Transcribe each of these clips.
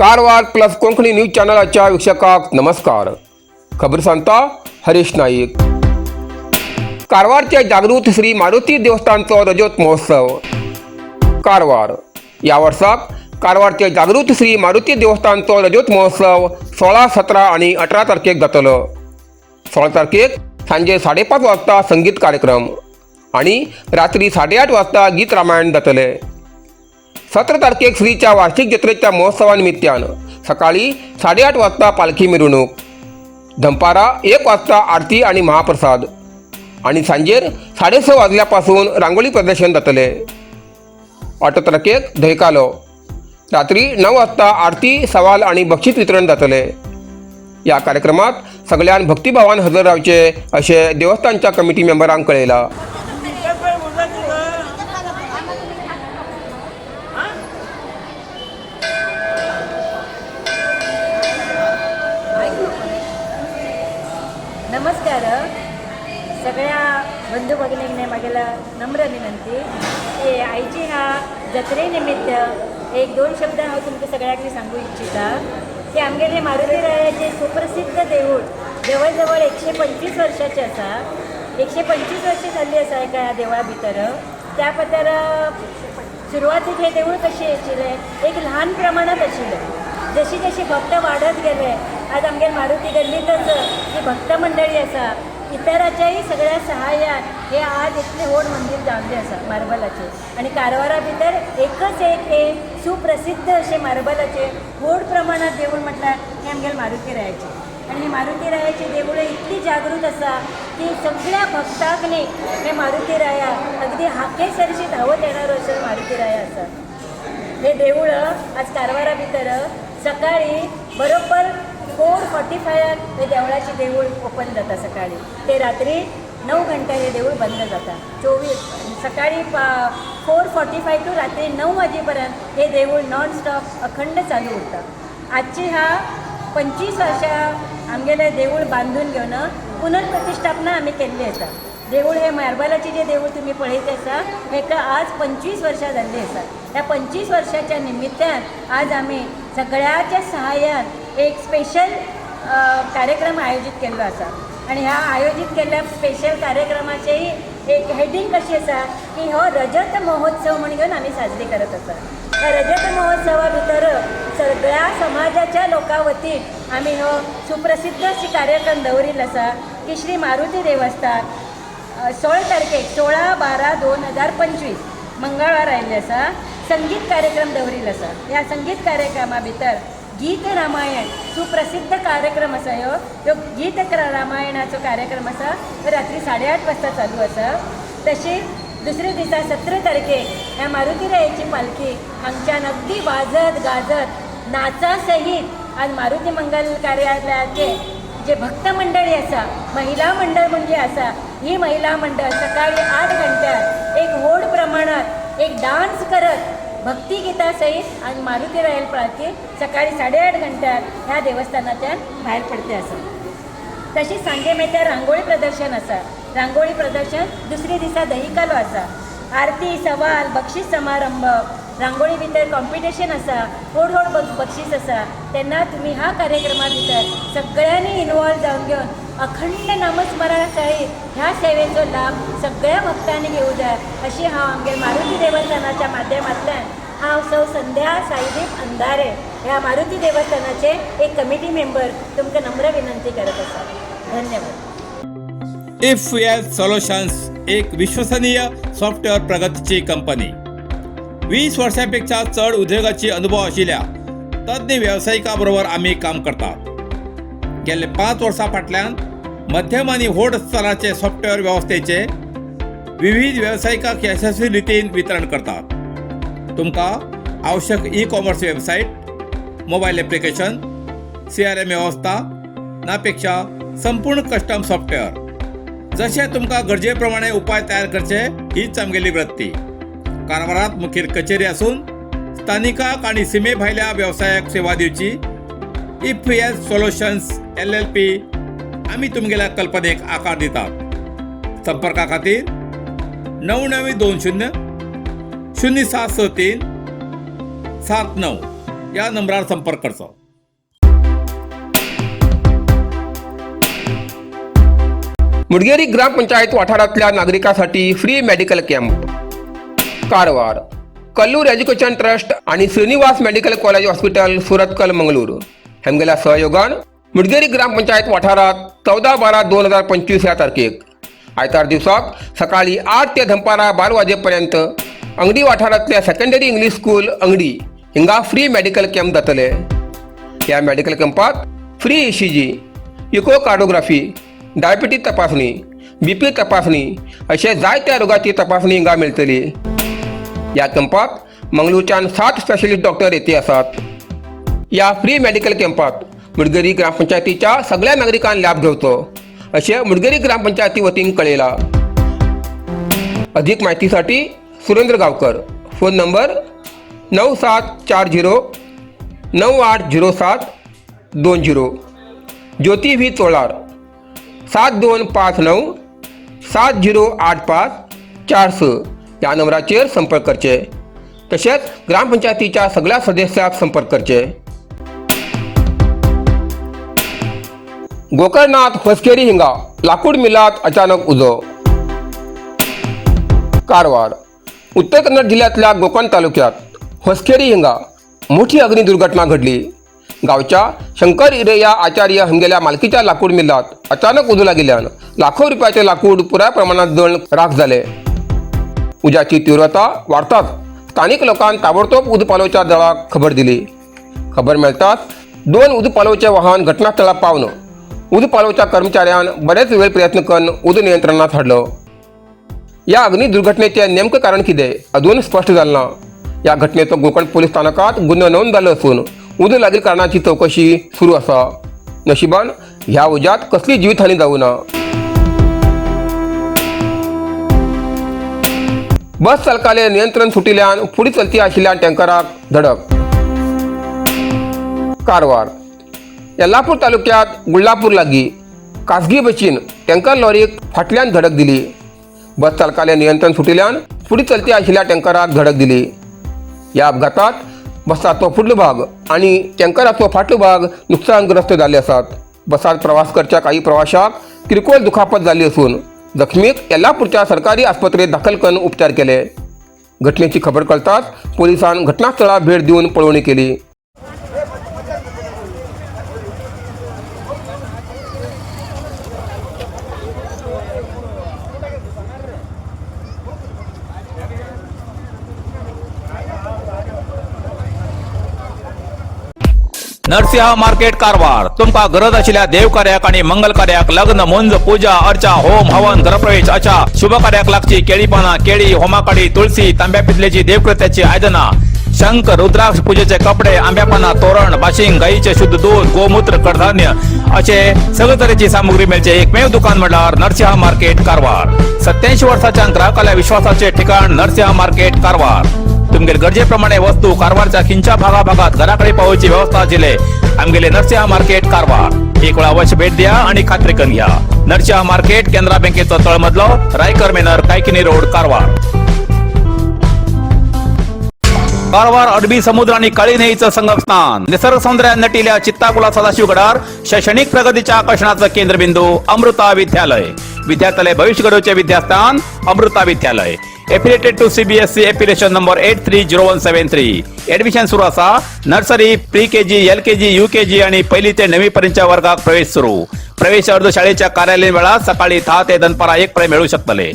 Karwar plus Konkani news चॅनलाच्या वीक्षकाक नमस्कार. खबर सांगता हरीश नाईक. कारवारचे जागृत श्री मारुती देवस्थानचो रजत महोत्सव. कारवार या वर्साक कारवारचे जागृत श्री मारुती देवस्थानचो रजत महोत्सव 16, 17 आणि 18 तारखेक जातलो. 16 तारखेक सांजे 5:30 वाजता संगीत कार्यक्रम आणि रात्री 8:30 वाजता गीत रामायण जातले. 17 तारखेक श्रीच्या वार्षिक जत्रेच्या महोत्सवानिमित्तान सकाळी 8:30 वाजता पालखी मिरवणूक, दनपारा 1 वाजता आरती आणि महाप्रसाद आणि सांजेर 6:30 वाजल्यापासून रांगोळी प्रदर्शन जातले. 8 तारखेक धयकालो, रात्री 9 वाजता आरती, सवाल आणि बक्षीस वितरण जातले. या कार्यक्रमात सगळ्यान भक्तिभावान हजर रावचे असे देवस्थानच्या कमिटी मेंबरांक कळयला. नमस्कार. सगळ्या बंधू भगिनींनी मागेला नम्र विनंती की आयची ह्या जत्रे निमित्त 1-2 शब्द हांव तुमकां सगळ्यांक सांगू इच्छिता की आमगेले मारुती रायाचे सुप्रसिद्ध देऊळ जवळ जवळ 125 वर्षाचे आसा. 125 वर्षी जाल्ली आसा एका ह्या देवळा भितर. त्या खातीर सुरवातीक हे देऊळ कशें आशिल्लें, एक ल्हान प्रमाणात आशिल्लें. जशी जशी भक्त वाढत गेले, आज आमगे मारुती गल्लीतच जी भक्त मंडळी आसा, इतराच्याही सगळ्या सहाय्यान हे आज इतले व्हड मंदिर जाल्लें आसा मार्बलाचे. आणि कारवारा भितर एकच एक हे सुप्रसिद्ध अशें मार्बलाचे व्हड प्रमाणात देऊळ म्हटल्यार हे आमगे मारुती रायाचे. आणि ही मारुती रायाची देवळं इतली जागृत आसा की सगळ्या भक्तांक न्ही हे मारुती राया अगदी हाकेसरशी धावत येणारो असो मारुती राया आसा. हे देऊळ आज कारवारा भितर सकाळी बरोबर 4:45 हे देवळाची देऊळ ओपन जाता सकाळी ते रात्री 9 घंटा हे देऊळ बंद जाता. 24 सकाळी 4:45 टू रात्री 9 वाजेपर्यंत हे देऊळ नॉन स्टॉप अखंड चालू उरता. आजची ह्या 25 वर्षां आमगेले देऊळ बांधून घेवन पुनर्प्रतिष्ठापना आमी केल्ली आसा. देऊळ हे मार्बलाचे जे देऊळ तुम्ही पळयत आसा हेका आज 25 वर्षां जाल्ली आसा. ह्या 25 वर्षाच्या निमित्तान आज आमी सगळ्याच्या सहाय्यान एक स्पेशल कार्यक्रम आयोजित केल्लो आसा. आणि ह्या आयोजित केल्ल्या स्पेशल कार्यक्रमाचेही एक हेडिंग कशी आसा की हो रजत महोत्सव म्हणून घेवन आमी साजरी करत आसा. ह्या रजत महोत्सवा भितर सगळ्या समाजाच्या लोकां वतीन आमी हो सुप्रसिद्ध अशी कार्यक्रम दवरिल्लो आसा की श्री मारुती देवस्थान 16 तारखेक 16/12/2025 मंगळवार आयिल्ले आसा संगीत कार्यक्रम दवरिल्लो आसा. ह्या संगीत कार्यक्रमा भितर गीत रामायण सुप्रसिद्ध कार्यक्रम आसा. ह्यो गीत रामायणाचो कार्यक्रम आसा तो रात्री 8:30 वाजता चालू आसा. तशीच दुसरे दिसा 17 तारखेक ह्या मारुती रायाची पालखी हांगच्यान अगदी वाजत गाजत नाचा सहीत आज मारुती मंगल कार्यालयाचे जे भक्त मंडळी आसा, महिला मंडळ म्हणजे आसा, ही महिला मंडळ सकाळी 8 घंट्यार एक व्हड प्रमाणात एक डान्स करत भक्तिगिता सहित आणि मारुती रायल पालखी सकाळी 8:30 घंट्यार ह्या देवस्थानाच्यान भायर पडते आसा. तशीच सांजे मेळटा रांगोळी प्रदर्शन आसा. रांगोळी प्रदर्शन दुसरे दिसा दहिकालो आसा. आरती, सवाल, बक्षीस समारंभ, रांगोळी भितर कॉम्पिटिशन आसा, व्हड बक्षीस आसा. तेन्ना तुमी ह्या कार्यक्रमा भितर सगळ्यांनी इन्वॉल्व जावन घेवन अखंड नामस्मरण सहित ह्या सेवेचो लाभ सगळ्या भक्तांनी घेवूं जाय अशी हांव आमगे मारुती देवस्थानाच्या माध्यमांतल्यान हांव सौ संध्या साईदीप अंधारे ह्या मारुती देवस्थानाचे एक कमिटी मेंबर तुमकां नम्र विनंती करत आसा. धन्यवाद. इफ्यूएल सोल्युशन्स एक विश्वसनीय सॉफ्टवेअर प्रगतीची कंपनी. 20 वर्षांपेक्षा चढ उद्योगाची अनुभव आशिल्ल्या तज्ञ व्यावसायिकां बरोबर आमी काम करतात. गेले 5 वर्सां फाटल्यान मध्यम आनी व्हड स्तराचे सॉफ्टवेअर वेवस्थेचे विविध व्यावसायिकांक यशस्वी रितीन वितरण करतात. तुमकां आवश्यक e-commerce website, mobile application, CRM वेवस्था नापेक्षा संपूर्ण कस्टम सॉफ्टवेअर जशें तुमकां गरजे प्रमाणे उपाय तयार करचे हीच आमगेली वृत्ती. कारवारांत मुखेल कचेरी आसून स्थानिकाक आनी सीमे भायल्या वेवसायाक सेवा दिवची इफ्यूएल सोल्युशन्स LLP आमी तुमगेल्या कल्पनेक आकार दितात. संपर्का खातीर 9920 0763 79 या नंबरावर संपर्क करचो. मुडगेरी ग्रामपंचायत वाठारातल्या नागरिकांसाठी free medical camp. Karwar Kallur education trust आणि Shrinivas medical college hospital Surathkal Mangaluru हेमगेल्या सहयोगान मुडगेरी ग्रामपंचायत वाठारात 14/12/2025 या तारखेक आयतार दिवसाक सकाळी 8 ते दनपारा 12 वाजेपर्यंत अंगडी वाठारातल्या सेकंडरी इंग्लिश स्कूल अंगडी हिंगा फ्री मेडिकल कॅम्प जातले. या मेडिकल कॅम्पात फ्री ECG, इकोकार्डोग्राफी, डायबिटीज तपासणी, BP तपासणी अशे जायत्या रोगाची तपासणी हिंगा मेळटली. या कॅम्पात मंगळूरच्यान 7 स्पेशलिस्ट डॉक्टर येथे आसात. या फ्री मेडिकल कॅम्पात मुडगेरी ग्रामपंचायतीच्या सगळ्या नागरिकांनी लाभ घेवचो असे मुडगेरी ग्रामपंचायती वतीन कळयला. अधिक माहितीसाठी सुरेंद्र गावकर, फोन नंबर 9740 980720, ज्योती व्ही चोळार 7259 708546 या नंबराचेर संपर्क करचे. तसेच ग्रामपंचायतीच्या सगळ्या सदस्याक संपर्क करचे. गोकर्णनाथ होसकेरी हिंगा लाकूड मिलात अचानक उजो. कारवार उत्तर कन्नड जिल्ह्यातल्या गोकर्ण तालुक्यात होसकेरी हिंगा मोठी अग्नी दुर्घटना घडली. गावच्या शंकर इरैया आचार्य हंगेल्या मालकीच्या लाकूड मिलात अचानक उजवला गेल्यान लाखो रुपयाचे लाकूड पुऱ्या प्रमाणात जळून राख झाले. उज्याची तीव्रता वाढताच स्थानिक लोकांनी ताबडतोब उदपालोच्या दळाक खबर दिली. खबर मेळताच 2 उदपालोचे वाहन घटनास्थळार पावन उदपालोच्या कर्मचाऱ्यान बरेच वेळ प्रयत्न करून उद नियंत्रणात हाडलो. या अग्नी दुर्घटनेचे नेमके कारण कितें अजून स्पष्ट जालें ना. या घटनेचो गोकर्ण पोलीस स्थानकात गुन्हो नोंद जालो असून उद लागील कारणाची चौकशी सुरू आसा. नशिबान ह्या उज्यात कसली जिवीतहानी जावूं ना. बस चालकाले नियंत्रण सुटिल्ल्यान फुडें चलती आशिल्ल्या टँकराक धडक. कारवार येल्लापूर तालुक्यात गुळ्ळापूर लागीं खासगी बसीन टँकर लॉरीक फाटल्यान धडक दिली. बस चालकाले नियंत्रण सुटिल्ल्यान फुडें चलती आशिल्ल्या टँकराक धडक दिली. या अपघातात बसाचो फुडलो भाग आणि टँकराचो फाटलो भाग नुकसानग्रस्त जाल्ले आसात. बसात प्रवास करच्या काही प्रवाशांक किरकोळ दुखापत जाल्ली असून जखमीक येल्लापूरच्या सरकारी आस्पत्रेत दाखल करून उपचार केले. घटनेची खबर कळताच पोलिसांनी घटनास्थळार भेट दिवन पळवणी केली. नरसिंह मार्केट कारवार तुमका गरज आशिल्ल्या देव कार्याक आणि मंगल कार्याक, लग्न, मुंज, पूजा, अर्चा, होम, हवन, गृहप्रवेश अशा शुभ कार्याक लागची केळी पाना, केळी, होमाकाडी, तुळशी, तांब्या पितलेची देवकृत्याची आयदना, शंख, रुद्राक्ष पूजेचे कपडे, आंब्या पाना, तोरण, बाशिंग, गाईचे शुद्ध दूध, गोमूत्र, कडधान्य असे सगळे तरेची सामुग्री मेळचे एकमेव दुकान म्हणल्यार नरसिंह मार्केट कारवार. 87 वर्सांच्या ग्राहकाल्या विश्वासाचे ठिकाण नरसिंह मार्केट कारवार. तुमगेर गरजेप्रमाणे वस्तू कारवारच्या खिंच्या भागाभागात घराकडे पावोवची व्यवस्था आशिल्ले आमगेले नरसिंह मार्केट कारवार. एक वेळ अवश्य भेट द्या आणि खात्री करून घ्या. नरसिंह मार्केट केंद्रा बँकेचो तळमजलो, रायकर मेनर, कायकिनी रोड, कारवार. कारवार अरबी समुद्र आणि काळी न्हंयेचं संगमस्थान, निसर्ग सौंदर्यान नटिल्ल्या चित्ताकुला सदाशिवगडार शैक्षणिक प्रगतीच्या आकर्षणाचं केंद्रबिंदू अमृता विद्यालय. विद्यार्थ्यालय भविष्य घडोवचे विद्यास्थान Amrita Vidyalaya. Affiliated to CBSE affiliation number 830173. Admission सुरू असा. Nursery, pre KG, LKG, UKG आणि 1ली ते 9वी पर्यंतच्या वर्गाक प्रवेश सुरू. प्रवेश अर्ज शाळेच्या कार्यालयीन वेळा सकाळी 10 ते दनपारा 1 पर्यंत मिळू शकतले.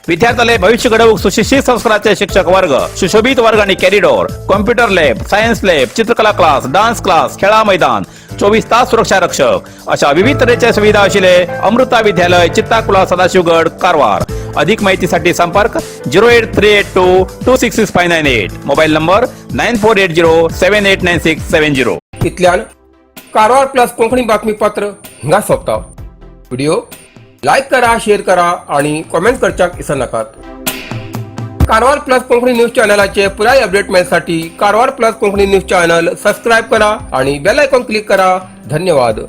विद्यार्थ्यालय भविष्य घडवूक सुशिक्षित संस्काराचे शिक्षक वर्ग, सुशोभित वर्ग आणि corridor, computer lab, science lab, चित्रकला क्लास, डान्स क्लास, खेळा मैदान, 24 तास सुरक्षा रक्षक अशा विविध तऱ्हेच्या सुविधा आशिल्ले अमृता विद्यालय, चित्ताकुला, सदाशिवगड, कारवार. अधिक माहितीसाठी संपर्क 08382266598. Mobile number 9480789670. इतल्यान कारवार प्लस कोंकणी बातमीपत्र हिंगा सोंपता. व्हिडिओ लाईक करा, शेअर करा आणि कमेंट करच्याक विसरू नाकात. कारवार प्लस कोंकणी न्यूज चॅनलाचे पुराय अपडेट मेळसाठी Karwar plus Konkani news channel subscribe करा आणि बेल आयकॉन क्लिक करा. धन्यवाद.